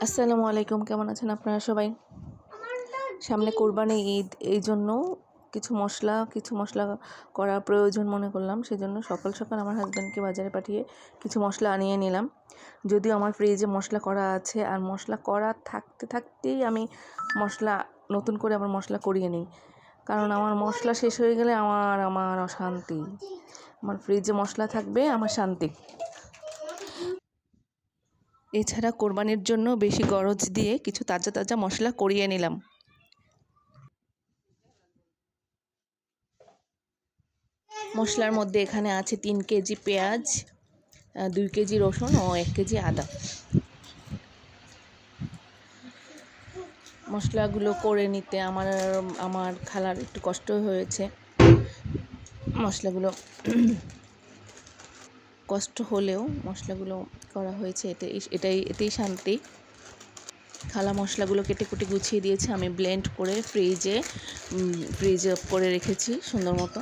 আসসালামু আলাইকুম, কেমন আছেন আপনারা সবাই? সামনে কোরবানি ঈদ, এই জন্য কিছু মশলা করার প্রয়োজন মনে করলাম। সেজন্য সকাল সকাল আমার হাজব্যান্ডকে বাজারে পাঠিয়ে কিছু মশলা আনিয়ে নিলাম। যদিও আমার ফ্রিজে মশলা করা আছে, আর মশলা করা থাকতেই আমি নতুন করে আবার মশলা করিয়ে নিই, কারণ আমার মশলা শেষ হয়ে গেলে আমার অশান্তি। আমার ফ্রিজে মশলা থাকবে, আমার শান্তি। এছাড়া কোরবানির জন্য বেশি গরজ দিয়ে কিছু তাজা তাজা মশলা করিয়ে নিলাম। মশলার মধ্যে এখানে আছে 3 কেজি পেঁয়াজ, 2 কেজি রসুন ও 1 কেজি আদা। মশলাগুলো করে নিতে আমার খালার একটু কষ্ট হয়েছে। মশলাগুলো কষ্ট হলেও মশলাগুলো করা হয়েছে, এটাই শান্তি। খালা মশলাগুলো কেটে কুটে গুছিয়ে দিয়েছে, আমি ব্লেন্ড করে ফ্রিজে করে রেখেছি সুন্দর মতো।